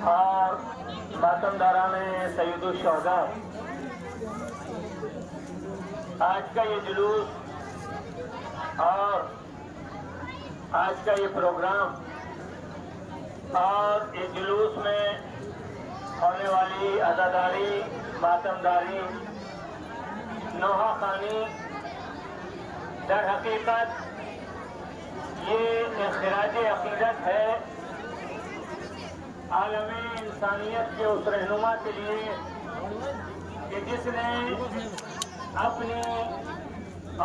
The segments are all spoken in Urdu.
اور ماتمداران سید الشہداء، آج کا یہ جلوس اور آج کا یہ پروگرام اور اس جلوس میں ہونے والی عزاداری، ماتمداری، نوحہ خوانی، در حقیقت یہ خراج عقیدت ہے عالم انسانیت کے اس رہنما کے لیے کہ جس نے اپنی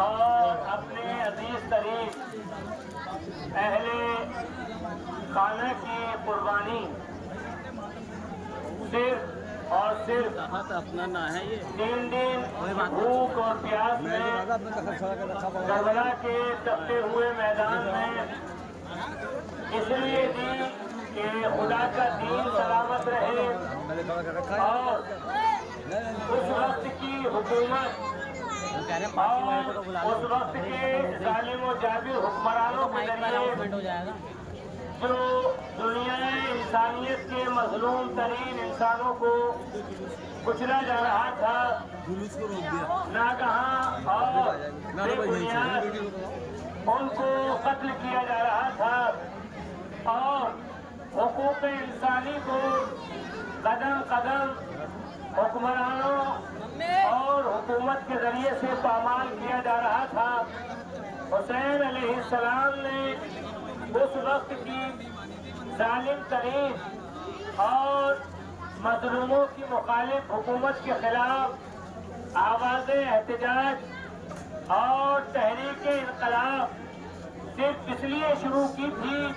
اور اپنے عزیز ترین اہل خانہ کی قربانی صرف اور صرف اپنا نہ ہے یہ 3 دن بھوک اور پیاس میں کربلا کے تپتے ہوئے میدان میں اس لیے دی کہ خدا کا دین سلامت رہے اور اس وقت کی حکومت اور اس وقت کے ظالم و جابر حکمرانوں کے ذریعے جو دنیا انسانیت کے مظلوم ترین انسانوں کو کچلا جا رہا تھا ناگہاں اور بے بنیاد ان کو قتل کیا جا رہا تھا اور حقوق انسانی کو قدم قدم حکمرانوں اور حکومت کے ذریعے سے پامال کیا جا رہا تھا۔ حسین علیہ السلام نے اس وقت کی ظالم ترین اور مظلوموں کی مخالف حکومت کے خلاف آواز احتجاج اور تحریک انقلاب صرف اس لیے شروع کی تھی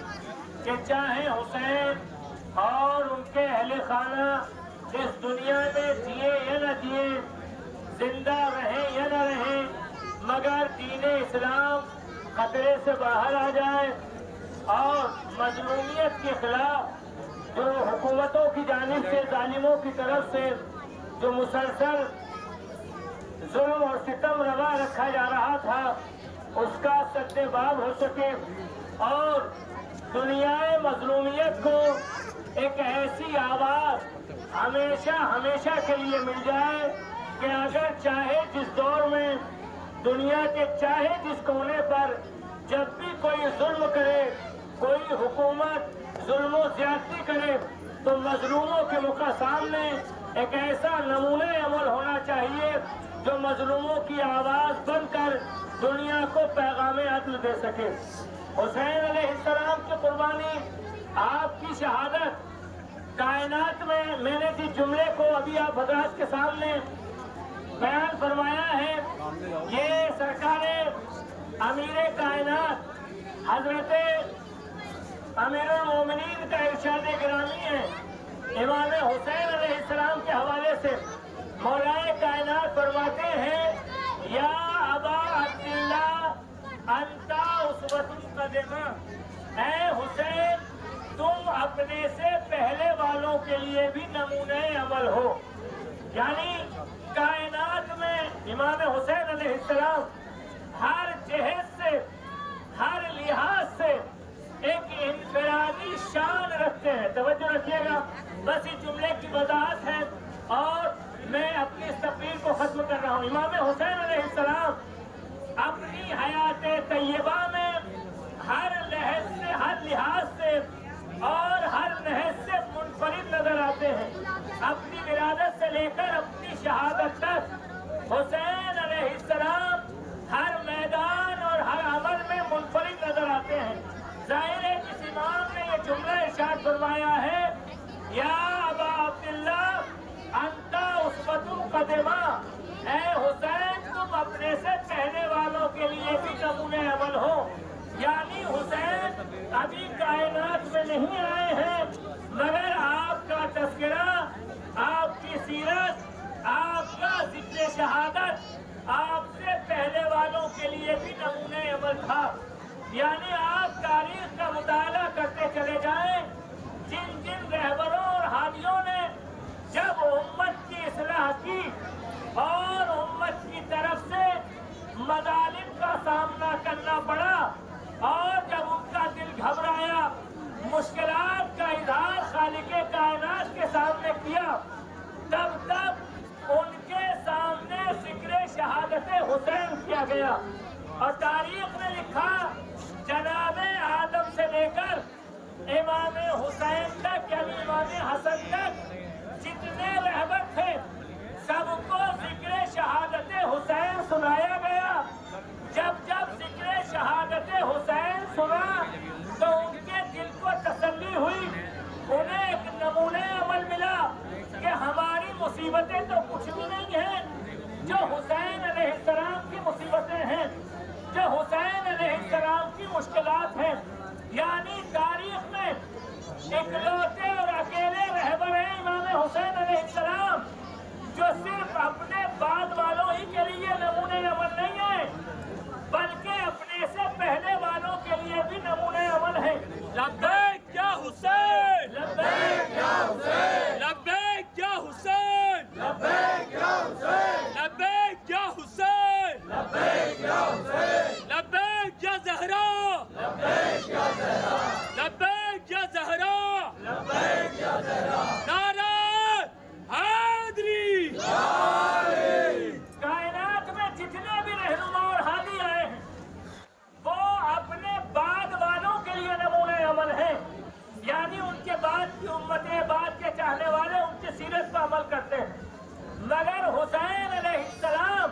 کہ چاہے حسین اور ان کے اہل خانہ اس دنیا میں جیے یا نہ جیے، زندہ رہیں یا نہ رہیں، مگر دین اسلام خطرے سے باہر آ جائے اور مظلومیت کے خلاف جو حکومتوں کی جانب سے ظالموں کی طرف سے جو مسلسل ظلم اور ستم روا رکھا جا رہا تھا اس کا سد باب ہو سکے اور دنیا مظلومیت کو ایک ایسی آواز ہمیشہ کے لیے مل جائے کہ اگر چاہے جس دور میں دنیا کے چاہے جس کونے پر جب بھی کوئی ظلم کرے، کوئی حکومت ظلم و زیادتی کرے تو مظلوموں کے سامنے ایک ایسا نمونہ عمل ہونا چاہیے جو مظلوموں کی آواز بن کر دنیا کو پیغام عدل دے سکے۔ حسین علیہ السلام کی قربانی، آپ کی شہادت کائنات میں نے جس جملے کو ابھی آپ حضرات کے سامنے بیان فرمایا ہے، یہ سرکار امیر کائنات حضرت امیر المومنین کا ارشاد گرامی ہے۔ امام حسین علیہ السلام کے حوالے سے مولا کائنات فرماتے ہیں، یا ابا عبداللہ انتا اسوۃ قدمہ، اے حسین تم اپنے سے پہلے والوں کے لیے بھی نمونہ عمل ہو۔ یعنی کائنات میں امام حسین علیہ السلام ہر جہت سے، ہر لحاظ سے ایک انفرادی شان رکھتے ہیں۔ توجہ رکھیے گا، بس اس جملے کی وضاحت ہے اور میں اپنی اس تقریر کو ختم کر رہا ہوں۔ امام حسین علیہ السلام اپنی حیات طیبہ میں ہر لحاظ سے اور ہر نحس سے منفرد نظر آتے ہیں۔ اپنی ولادت سے لے کر اپنی شہادت تک حسین علیہ السلام ہر میدان اور ہر عمل میں منفرد نظر آتے ہیں۔ ظاہر ہے جس امام نے یہ جملہ ارشاد فرمایا ہے، یا ابا عبداللہ انتا اسوۃ قدمہ، اے حسین تم اپنے سے پہلے والوں کے لیے بھی نمونہ عمل ہو۔ یعنی حسین ابھی کائنات میں نہیں آئے ہیں مگر آپ کا تذکرہ، آپ کی سیرت، آپ کا ذکر شہادت آپ سے پہلے والوں کے لیے بھی نمونہ عمل تھا۔ یعنی آپ تاریخ کا مطالعہ کرتے چلے جائیں، جن جن رہبروں اور ہادیوں نے جب امت کی اصلاح کی اور امت کی طرف سے مظالم کا سامنا کرنا پڑا اور جب ان کا دل گھبرایا، مشکلات کا اظہار خالق کائنات کے سامنے کیا، تب تک ان کے سامنے ذکر شہادت حسین کیا گیا، اور تاریخ نے لکھا جناب آدم سے لے کر امام حسین تک یعنی امام حسن تک جتنے رہبر تھے سب کو ذکر شہادت حسین سنایا گیا۔ جب جب ذکر شہادت حسین سنا تو ان کے دل کو تسلی ہوئی، انہیں ایک نمونہ عمل ملا کہ ہماری مصیبتیں تو کچھ بھی نہیں ہیں جو حسین علیہ السلام کی مصیبتیں ہیں، جو حسین علیہ السلام کی مشکلات ہیں۔ یعنی تاریخ میں اکلوتے اور اکیلے رہبر ہیں امام حسین علیہ السلام جو صرف اپنے بعد والوں ہی کے لیے نمونہ عمل نہیں ہے بلکہ اپنے سے پہلے والوں کے لیے بھی نمونہ عمل ہے۔ لبیک یا حسین، لبیک یا حسین، لبیک یا حسین، لبیک یا حسین، لبیک یا حسین، لبیک یا حسین، لبیک یا زہرا، لبیک یا زہرا، لبیک یا زہرا، لبیک یا زہرا، نعرہ حیدری۔ کائنات میں جتنے بھی رہنما اور حامی آئے ہیں وہ اپنے بعد والوں کے لیے نمونہ عمل ہیں، یعنی ان کے بعد کی امتیں، بعد کے چاہنے والے ان کی سیرت پر عمل کرتے ہیں، مگر حسین علیہ السلام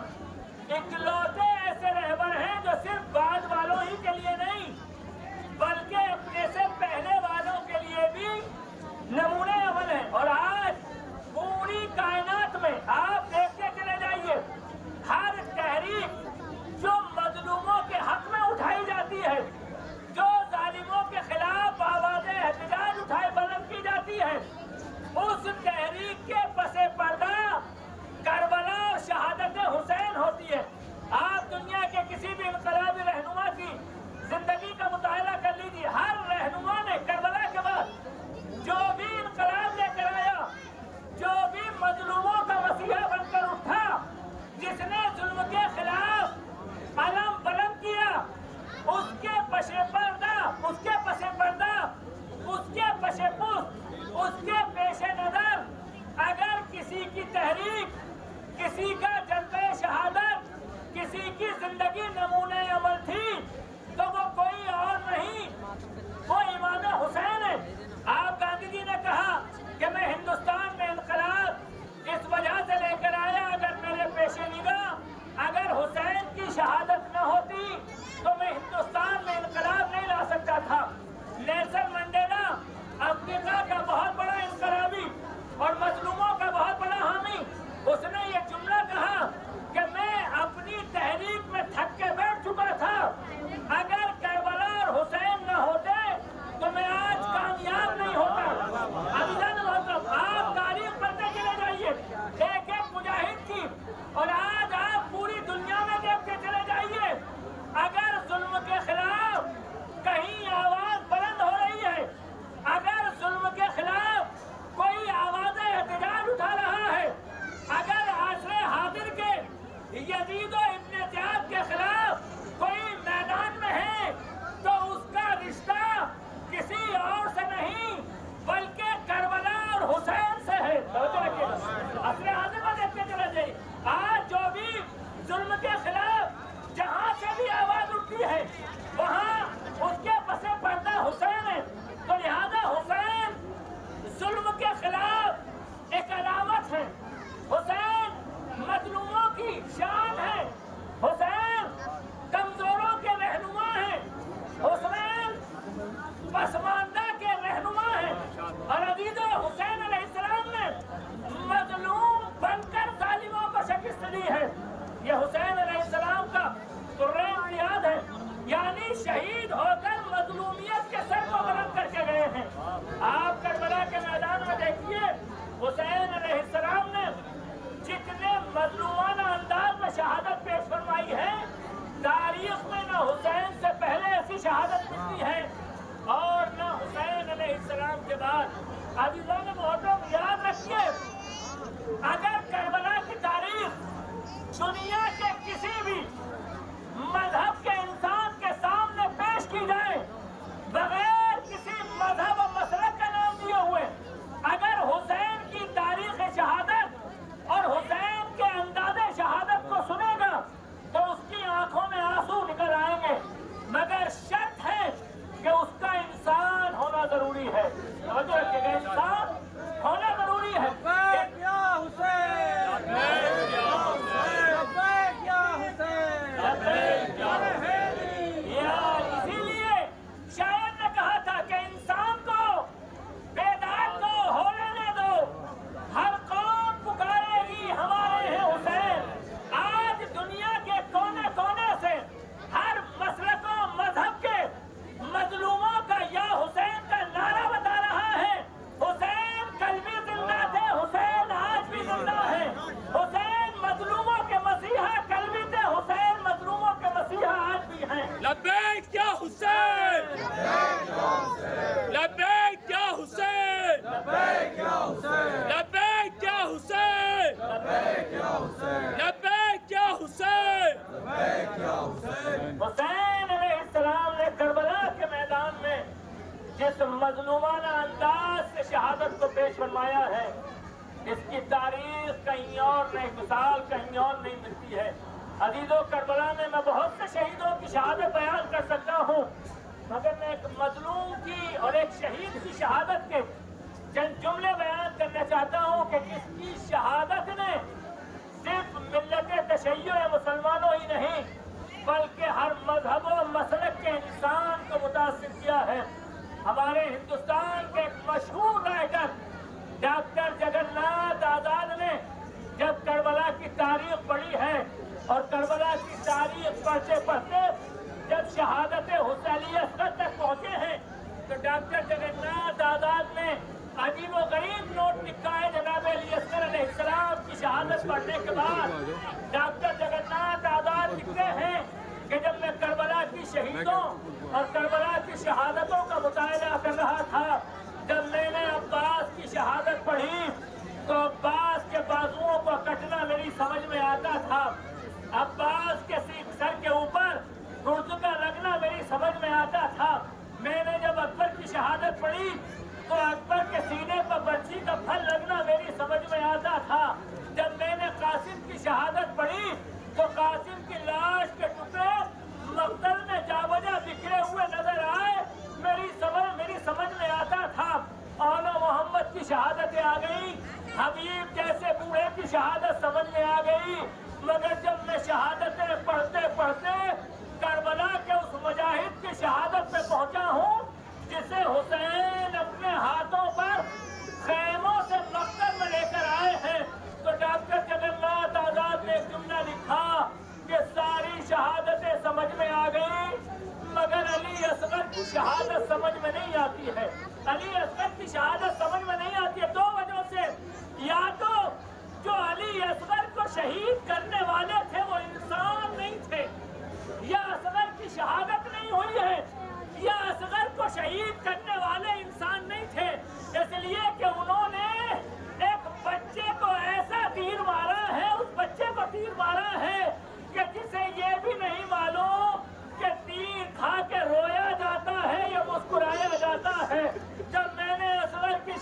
اکلوتے ایسے رہبر ہیں جو صرف بعد والوں ہی کے لیے نہیں بلکہ اپنے سے پہلے والوں کے لیے بھی نمونہ عمل ہے۔ اور آج پوری کائنات میں آپ دیکھتے چلے جائیے، ہر تحریک جو مظلوموں کے حق میں اٹھائی جاتی ہے، جو ظالموں کے خلاف آواز احتجاج اٹھائے بلند کی جاتی ہے، اس تحریک کے پس پردہ کربلا اور شہادت حسین ہوتی ہے۔ آپ دنیا کے کسی بھی انقلابی رہنما کی زندگی کا مطالعہ کر لیجیے، ہر رہنما نے کربلا کے بعد جو بھی انقلاب لے کر آیا، جو بھی مظلوموں کا مسیحا بن کر اٹھا، جس نے ظلم کے خلاف علم بلند کیا، اس کے پس پردہ، اس کے پس پردہ، اس کے پس پشت، اس کے پیش نظر اگر کسی کی تحریک، کسی کا جذبہ شہادت، کسی کی زندگی نمونہ عمل تھی تو وہ کوئی اور نہیں، وہ امام حسین ہے۔ آپ گاندھی جی نے کہا کہ میں ہندوستان میں انقلاب اس وجہ سے لے کر آیا، اگر میرے پیش نگاہ اگر حسین کی شہادت نہ ہوتی تو میں ہندوستان میں انقلاب نہیں لا سکتا تھا۔ نیلسن منڈیلا افریقہ کا بہت بڑا انقلابی اور مظلوموں کا بہت بڑا حامی، اس نے یہ جملہ کہا کہ میں اپنی تحریک میں تھک کے بیٹھ چکا تھا، اگر کربلا اور حسین نہ ہوتے تو میں آج کامیاب نہیں ہوتا۔ ابھی آپ تاریخ پڑھتے چلے جائیے ایک ایک مجاہد کی، اور آج آپ پوری دنیا میں دیکھتے چلے جائیے، اگر ظلم کے خلاف کہیں آواز بلند ہو رہی ہے، اگر ظلم کے خلاف کوئی آواز احتجاج اٹھا رہا ہے، اگر عصر حاضر کے یزید و ابن زیاد کے خلاف کوئی میدان میں ہے تو اس کا رشتہ کسی اور سے نہیں بلکہ کربلا اور حسین سے ہے۔ عصر حاضر میں دیکھتے چلے جائیے، آج جو بھی ظلم کے خلاف جہاں سے بھی آواز اٹھتی ہے وہاں اس کے پس پردہ حسین ہے، تو لہذا حسین ظلم کے خلاف ایک علامت ہے، حسین مظلوموں کی شان ہے، حسین کمزوروں کے رہنما ہیں، حسین پسماندہ کے رہنما ہیں، اور عزیزو حسین علیہ السلام نے مظلوم بن کر ظالموں کو شکست دی ہے۔ یہ حسین علیہ السلام کا قرآن یاد ہے، یعنی شہید ہو کر مظلومیت کے سر کو بلند کر کے گئے ہیں۔ آپ کربلا کے میدان میں دیکھیے، حسین علیہ السلام نے جتنے مظلومانہ انداز میں شہادت پیش فرمائی ہے، تاریخ میں نہ حسین سے پہلے ایسی شہادت ملتی ہے اور نہ حسین علیہ السلام کے بعد۔ عزیزان محترم یاد رکھیے، اگر کربلا کی تاریخ دنیا کے کسی بھی مذہب کے انسان کے سامنے پیش کی جائے بغیر کسی مذہب حسین علیہ السلام نے کربلا کے میدان میں جس مظلومانہ انداز سے شہادت کو پیش فرمایا ہے، اس کی تاریخ کہیں اور نہیں، مثال کہیں اور نہیں ملتی ہے۔ عزیزو، کربلا میں میں بہت سے شہیدوں کی شہادت بیان کر سکتا ہوں، مگر میں ایک مظلوم کی اور ایک شہید کی شہادت کے چند جملے بیان کرنا چاہتا ہوں کہ جس کی شہادت نے صرف ملت تشیع مسلمانوں ہی نہیں بلکہ ہر مذہب و مسلک کے انسان کو متاثر کیا ہے۔ ہمارے ہندوستان کے ایک مشہور رائٹر ڈاکٹر جگن ناتھ آزاد نے جب کربلا کی تاریخ پڑھی ہے اور کربلا کی تاریخ پڑھتے پڑھتے جب شہادت حسینی اصغر تک پہنچے ہیں تو ڈاکٹر جگن ناتھ آزاد نے عجیب و غریب نوٹ لکھا ہے۔ جناب علی اصغر علیہ السلام کی شہادت پڑھنے کے بعد ڈاکٹر جگن ناتھ آزاد لکھتے ہیں کہ جب میں کربلا کی شہیدوں اور کربلا کی شہادتوں کا مطالعہ کر رہا تھا، جب میں نے عباس کی شہادت پڑھی تو عباس کے بازوؤں کو کٹنا میری سمجھ میں آتا تھا، عباس کے سر کے اوپر گرز کا لگنا میری سمجھ میں آتا تھا۔ میں نے جب اکبر کی شہادت پڑھی تو اکبر کے سینے پر برچھی کا پھل لگنا میری سمجھ میں آتا تھا۔ جب میں نے قاسم کی شہادت پڑھی تو قاسم کی لاش کے ٹکڑے مقتل میں جا بجا بکھرے ہوئے نظر آئے، میری سمجھ میں آتا تھا۔ اولا محمد کی شہادتیں آ گئی، حبیب جیسے بوڑھے کی شہادت سمجھ میں آ گئی، مگر جب میں شہادتیں پڑھتے پڑھتے کربلا کے اس مجاہد کی شہادت پہ پہنچا ہوں جسے حسین اپنے ہاتھوں پر خیموں سے مقتل میں لے کر آئے ہیں، تو ڈاکٹر جگن ناتھ آزاد نے ایک جملہ لکھا کہ ساری شہادتیں سمجھ میں آ گئی مگر علی اصغر کی شہادت سمجھ میں نہیں آتی ہے۔ علی اصغر کی شہادت سمجھ میں نہیں آتی ہے دو وجہوں سے، یا تو جو علی اصغر کو شہید کرنے والے تھے وہ انسان نہیں تھے، یا اصغر کی شہادت نہیں ہوئی ہے، یا اصغر کو شہید کرنے والے انسان نہیں تھے، اس لیے کہ انہوں نے ایک بچے کو ایسا تیر مارا ہے، اس بچے کو تیر مارا ہے کہ جسے یہ بھی نہیں معلوم کہ تیر کھا کے رویا جاتا ہے یا مسکرایا جاتا ہے۔ جب میں نے اصغر کی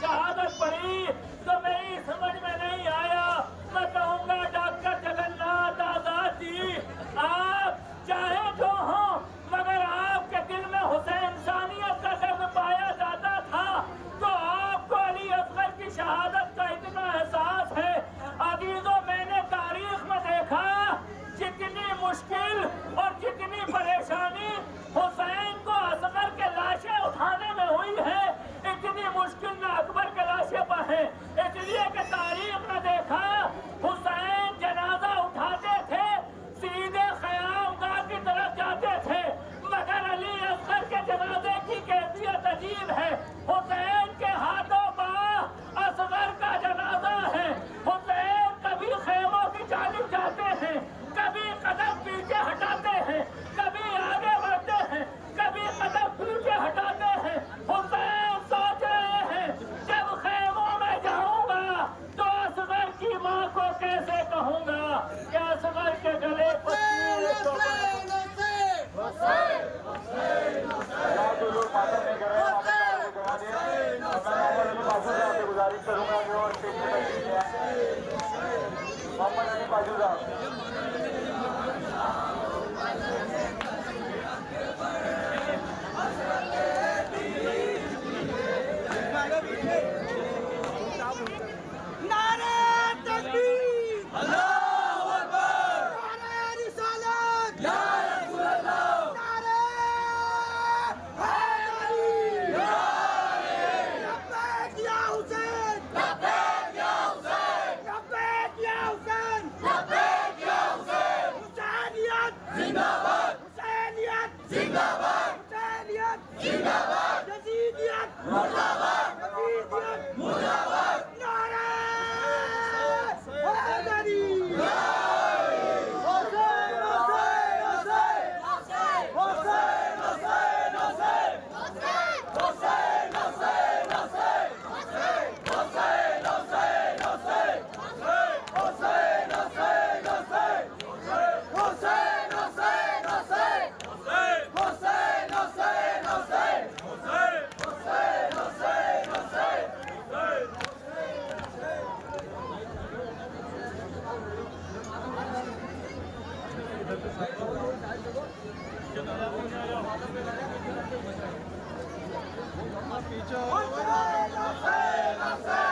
Husain, Husain.